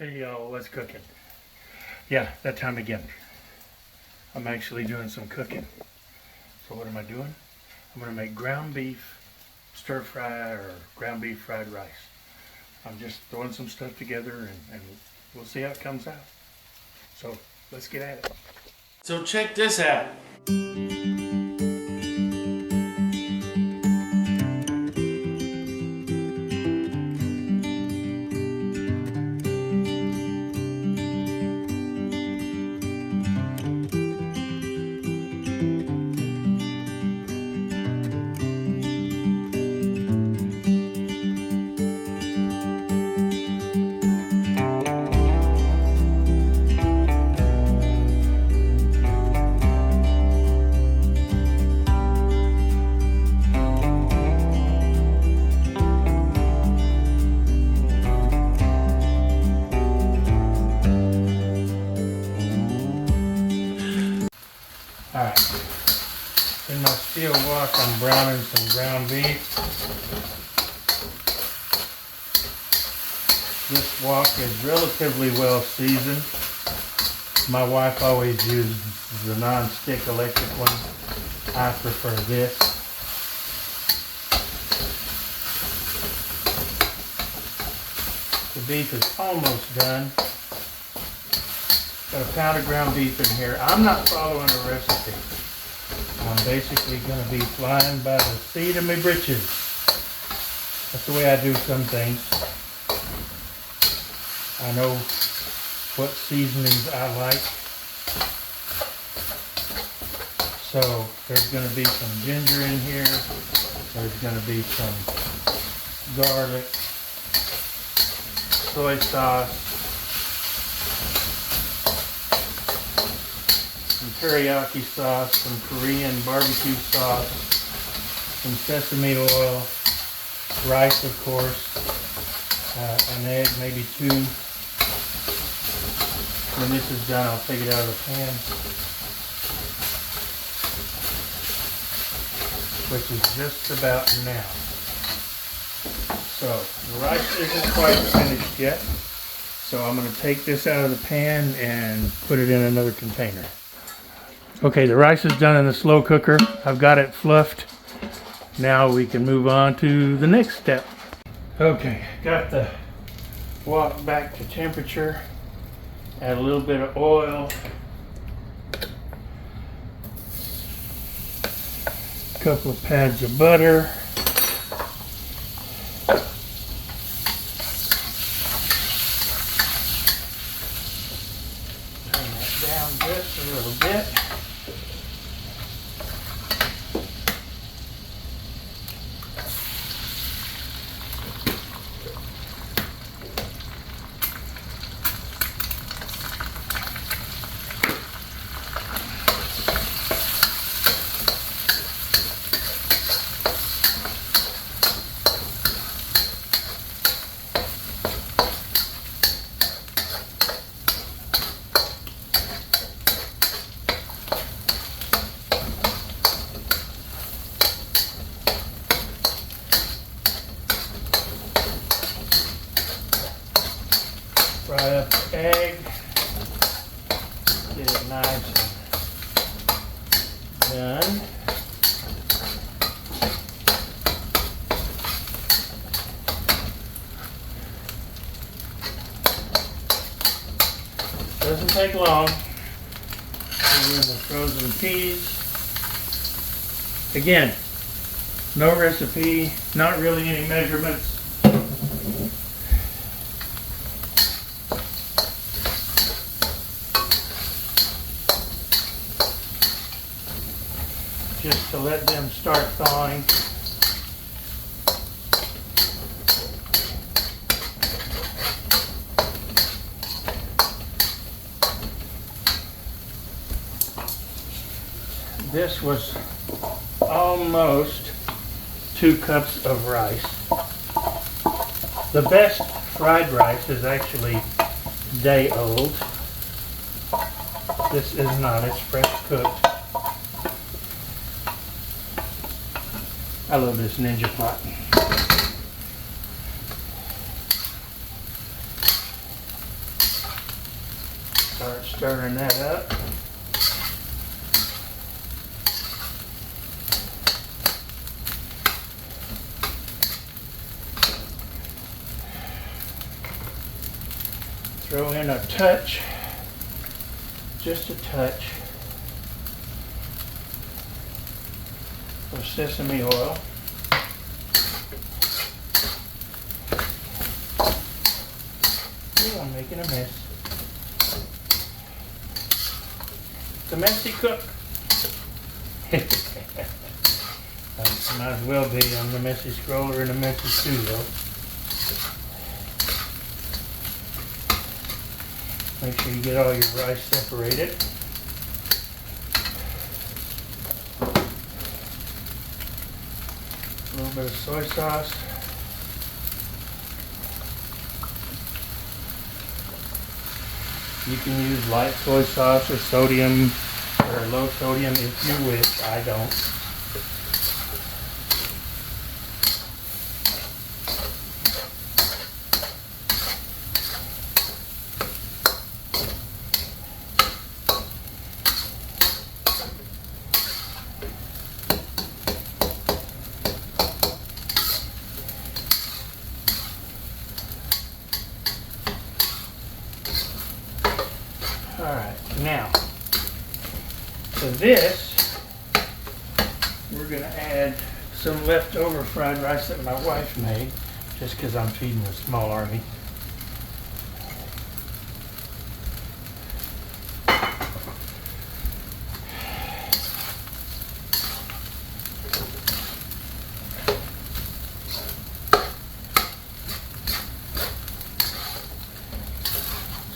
Hey y'all, what's cooking? Yeah, that time again. I'm actually doing some cooking. So what am I doing? I'm gonna make ground beef stir fry or ground beef fried rice. I'm just throwing some stuff together and we'll see how it comes out. So let's get at it. So check this out. Alright, in my steel wok I'm browning some ground beef. This wok is relatively well seasoned. My wife always uses the non-stick electric one. I prefer this. The beef is almost done. Got a pound of ground beef in here. I'm not following a recipe. I'm basically going to be flying by the seat of my britches. That's the way I do some things. I know what seasonings I like. So there's going to be some ginger in here. There's going to be some garlic, soy sauce, some teriyaki sauce, some Korean barbecue sauce, some sesame oil, rice of course, an egg, maybe two. When this is done, I'll take it out of the pan, which is just about now. So the rice isn't quite finished yet, so I'm going to take this out of the pan and put it in another container. Okay, the rice is done in the slow cooker. I've got it fluffed. Now we can move on to the next step. Okay, got the wok back to temperature. Add a little bit of oil. A couple of pads of butter. Turn that down just a little bit. Fry up the egg, get it nice and done. Doesn't take long. Put in the frozen peas. Again, no recipe, not really any measurements. Just to let them start thawing. This was almost 2 cups of rice. The best fried rice is actually day old. This is not, it's fresh cooked. I love this Ninja pot. Start stirring that up. Throw in a touch, just a touch of sesame oil. Ooh, I'm making a mess. It's a messy cook. Might as well be. I'm the messy scroller in the messy studio. Make sure you get all your rice separated. A little bit of soy sauce. You can use light soy sauce or sodium or low sodium if you wish. I don't. Alright, now to this we're going to add some leftover fried rice that my wife made, just because I'm feeding a small army.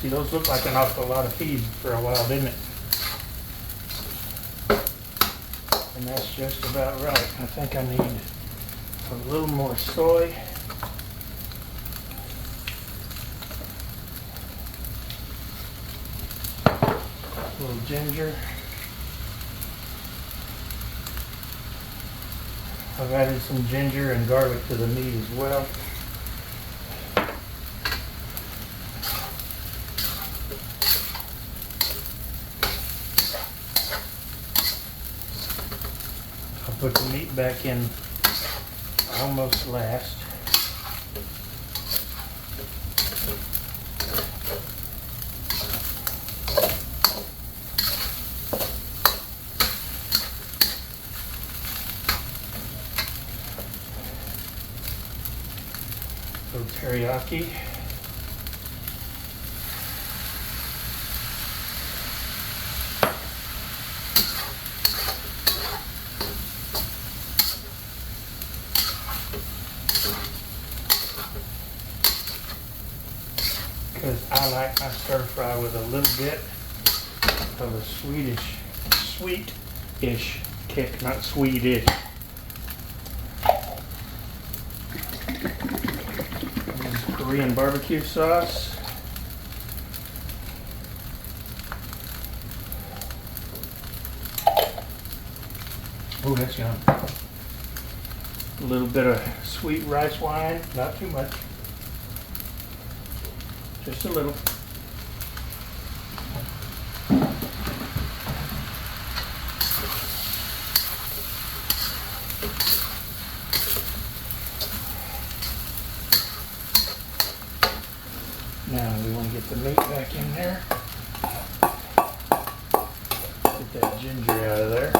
See, those look like an awful lot of feed for a while, didn't it? And that's just about right. I think I need a little more soy. A little ginger. I've added some ginger and garlic to the meat as well. I'll put the meat back in almost last. A little teriyaki. Because I like my stir fry with a little bit of a sweet-ish kick, not Swedish. Korean barbecue sauce. Oh, that's yum. A little bit of sweet rice wine, not too much. Just a little. Now we want to get the meat back in there. Get that ginger out of there.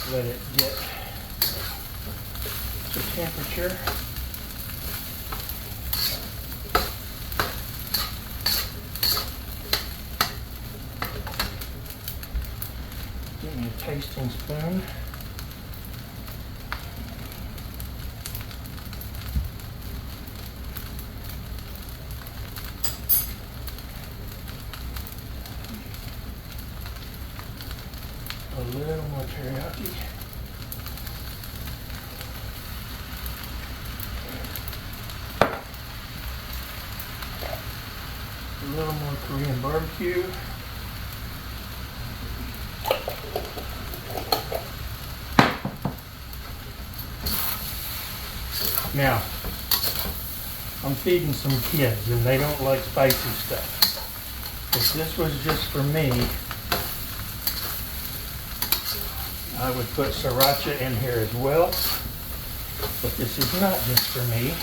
Let it get to temperature. Give me a tasting spoon. A little more teriyaki. little more Korean barbecue. Now, I'm feeding some kids and they don't like spicy stuff. If this was just for me, I would put sriracha in here as well, but this is not just for me.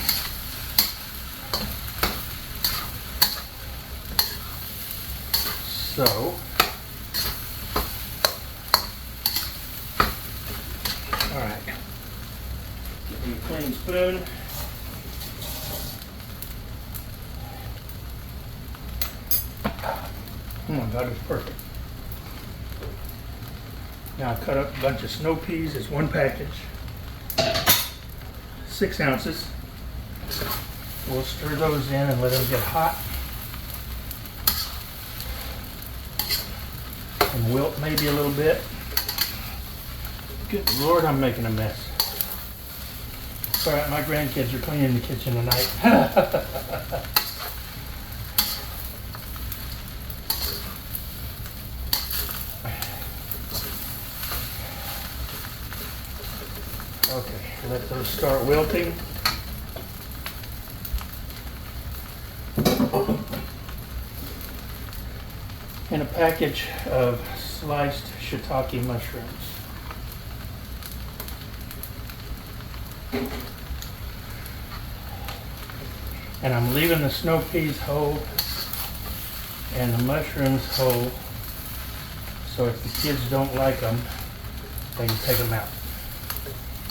So, all right, get me a clean spoon. Oh my God, it's perfect. Now I cut up a bunch of snow peas. It's one package, 6 ounces. We'll stir those in and let them get hot. And wilt maybe a little bit. Good Lord, I'm making a mess. It's all right, my grandkids are cleaning the kitchen tonight. Okay, let those start wilting. And a package of sliced shiitake mushrooms. And I'm leaving the snow peas whole and the mushrooms whole, so if the kids don't like them, they can take them out.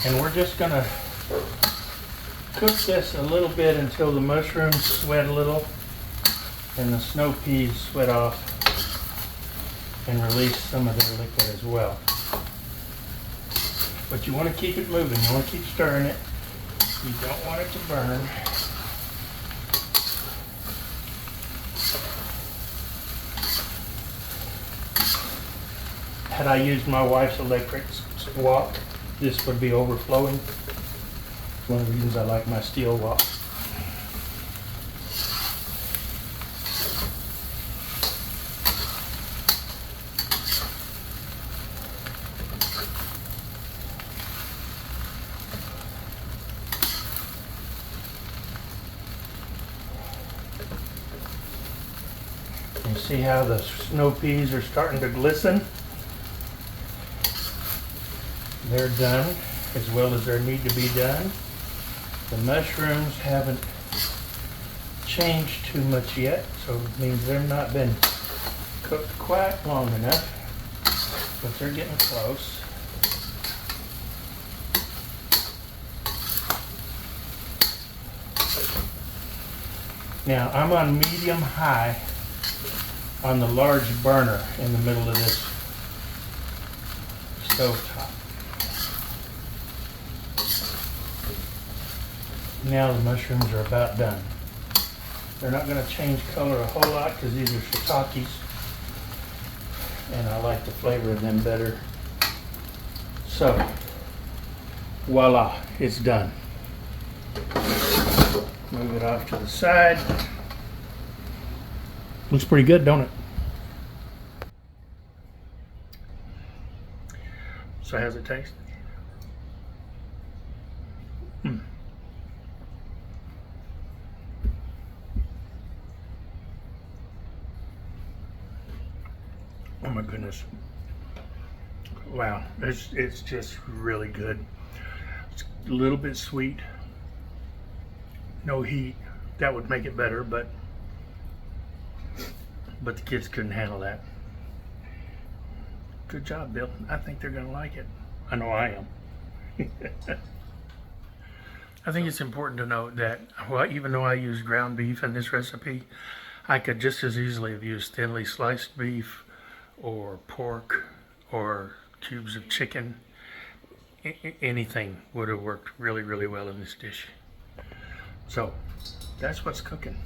And we're just gonna cook this a little bit until the mushrooms sweat a little and the snow peas sweat off and release some of their liquid as well. But you want to keep it moving. You want to keep stirring it. You don't want it to burn. Had I used my wife's electric wok, this would be overflowing. It's one of the reasons I like my steel wok. You see how the snow peas are starting to glisten? They're done as well as they need to be done. The mushrooms haven't changed too much yet, so it means they've not been cooked quite long enough, but they're getting close. Now I'm on medium high on the large burner in the middle of this stove top. Now the mushrooms are about done. They're not going to change color a whole lot because these are shiitakes and I like the flavor of them better. So, voila, it's done. Move it off to the side. Looks pretty good, don't it? So how's it taste? Oh my goodness. Wow, it's just really good. It's a little bit sweet. No heat. That would make it better, but the kids couldn't handle that. Good job, Bill. I think they're gonna like it. I know I am. I think it's important to note that, well, even though I use ground beef in this recipe, I could just as easily have used thinly sliced beef or pork or cubes of chicken. Anything would have worked really, really well in this dish. So that's what's cooking.